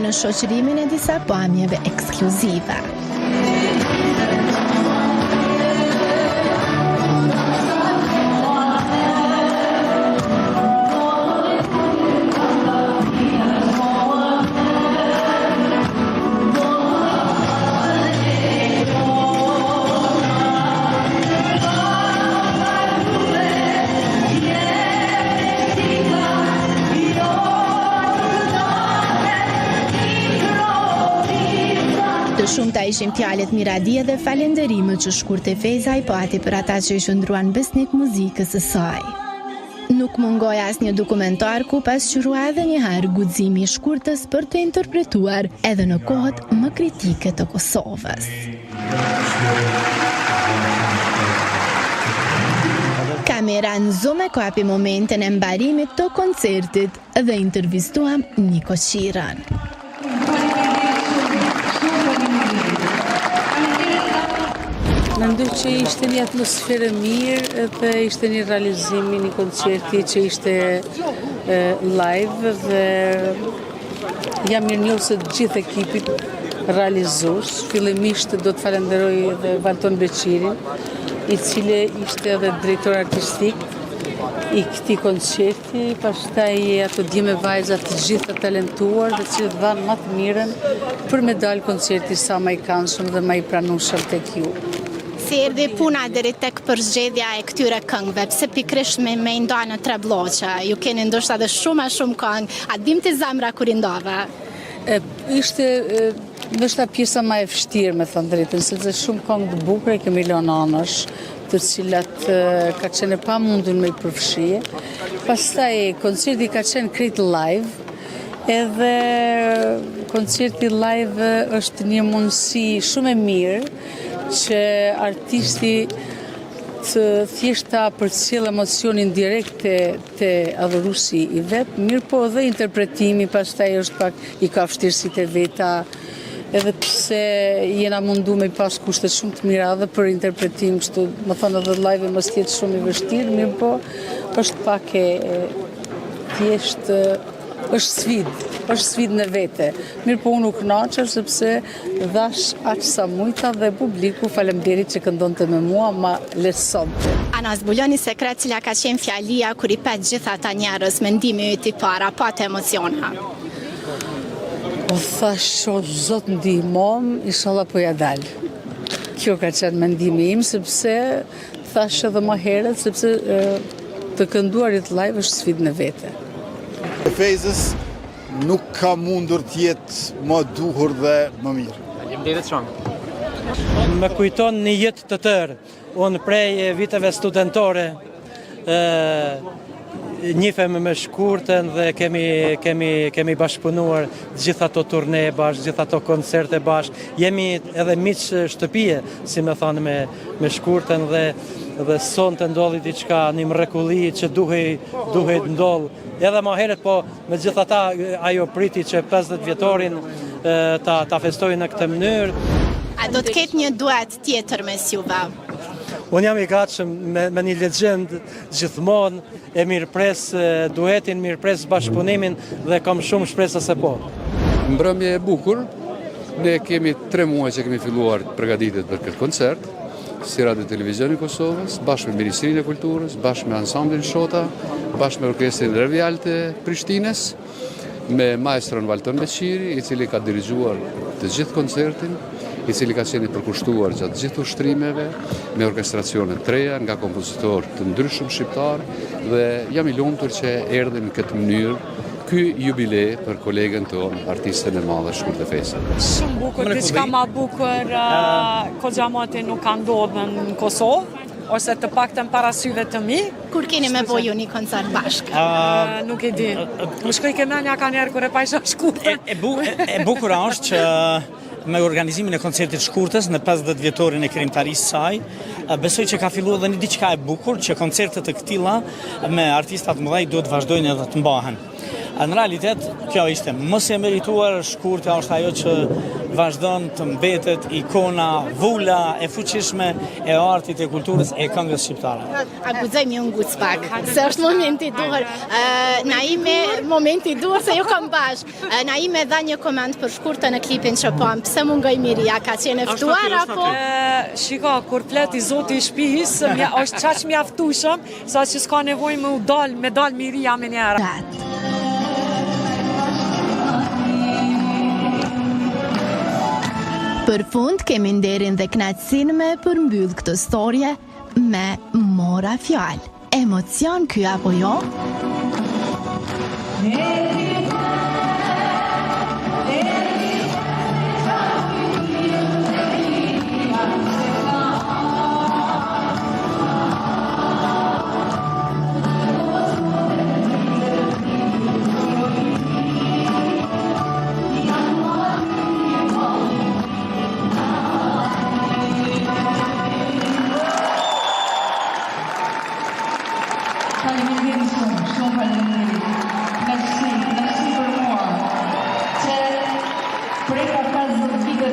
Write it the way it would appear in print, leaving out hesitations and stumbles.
në shoqërimin e disa pamjeve ekskluzive. Të shumta ishin fjalët miradije dhe falenderimet që shkurte Feza i pati për ata që i shëndruan besnik muzikës së saj. Nuk mungoi asnjë dokumentar ku pasqyrua edhe një herë guximi i shkurtës për të interpretuar edhe në kohët më kritike të Kosovës. Kamera nëzome kapi momentin e mbarimit të koncertit dhe intervistuam Niko Qiran. Mendoj që ishte një atmosferë mirë dhe ishte një realizim i një koncerti që ishte live dhe jam mirënjohur se gjithë ekipit realizues. Fillimisht do të falenderoj edhe Valton Beqirin, i cili ishte edhe drejtor artistik i këtij koncerti, pastaj ato djeme vajza të gjitha talentuar dhe që dhanë më të mirën për me dalë koncerti sa më i këndshëm dhe më i pranueshëm tek ju. Si erdhi puna deri tek përzgjedhja e këtyre këngëve, pse pikërisht me nda në tre bloqe? Ju keni ndoshta edhe shumë këngë, a dim të zamra kur i ndava? Ishte ndoshta pjesa më e vështirë, me thënë drejtën, sepse shumë këngë të bukura kemi lënë anësh, të cilat ka qenë e pamundur me i përfshije. Pastaj koncerti ka qenë krejt live, edhe koncerti live është një mundësi shumë e mirë që artisti të thjesht ta përcjell emocionin direkt te adhuruesi i vet, mirë po dhe interpretimi pastaj është pak i ka vështirësitë e veta, edhe pse jena mundu me pas kushte shumë të mira dhe për interpretim, kështu më thonë edhe live mos jetë shumë i vështirë, mirë po është pak e thjesht është sfidë në vete. Mirë po unë u kënaqem sepse dhash aq sa mujta dhe publiku, faleminderit që këndonte me mua, ma lehtësonte. A na zbuloni sekret cila ka qenë fjalia kur i pet gjithë ata njerëz mendimi yt i para, pa të emociona? Po thash, o Zot ndihmom, inshallah po ja dal. Kjo ka qenë mendimi im, sepse thash edhe më herët, sepse të kënduarit live është sfidë në vete. Fezës nuk ka mundur t'jetë më duhur dhe më mirë. Faleminderit shumë. Më kujton një jetë të tërë. Unë prej viteve studentore njifem me shkurtën dhe kemi bashkëpunuar gjitha ato turne bashkë, gjitha ato koncerte bashkë. Jemi edhe miqë shtëpie, si me thanë me shkurtën dhe son të ndodhi diçka, një mrekulli që duhej të ndodhë. Edhe më herët, po me gjitha ta ajo priti që 50 vjetorin ta festojnë në këtë mënyrë. A do të ketë një duet tjetër mes juve? Unë jam i gatshëm me një legjend gjithmonë, e mirëpres duetin, mirëpres bashkëpunimin dhe kam shumë shpresë se po. Mbrëmje e bukur, ne kemi 3 muaj që kemi filluar përgatitet për këtë koncert, si Radio Televizioni Kosovës, bashkë me Ministrinë e Kulturës, bashkë me Ansamblin Shota, bashkë me Orkestrin Revial të Prishtinës, me maestron Valton Beqiri, i cili ka dirigjuar të gjithë koncertin, i cili ka qenë i përkushtuar gjatë gjithë ushtrimeve, me orkestracione të reja nga kompozitor të ndryshëm shqiptar, dhe jam i lumtur që erdhi në këtë mënyrë ky jubile për kolegen tonë, artisten e madhe Shkurtë Feza. Shumë bukur, diçka ma bukur Kochamati nuk ka ndodhur në Kosovë, ose të paktën para syve të mi. Kur keni me boju një koncert bashkë? Nuk e di. Më shkoj ke menja ka njerë kur e pajsha Shkurtën. E bukura është që me organizimin e koncertit Shkurtës në 50 vjetorin e krijimtarisë saj, besoj që ka filluar edhe një diçka e bukur, që koncertet e këtilla me artistat mëdhej duhet vazhdojnë edhe të mbahen. Në realitet, kjo ishte mos e merituar, shkurta është ajo që vazhdon të mbetet ikona, vula e fuqishme e artit e kulturës e këngës shqiptare. A guxojmë një nguc pak, se është momenti i duhur. Naime, momenti i duhur se ju kam bash. Naime dha një koment për shkurtën në klipin që pam. Pse mungoj Miria, ka qenë e ftuar apo? Shiko, kur flet i zoti i shtëpisë, është çaq mjaftueshëm, sa që s'ka nevojë me dal Miria me njëra. Për fund kemi nderin dhe kënaqësinë me përmbyll këtë storje me Mora fjalë. Emocion ky apo jo? Faleminderit shumë faleminderit. Merci për mua. Që prej ka 50 vite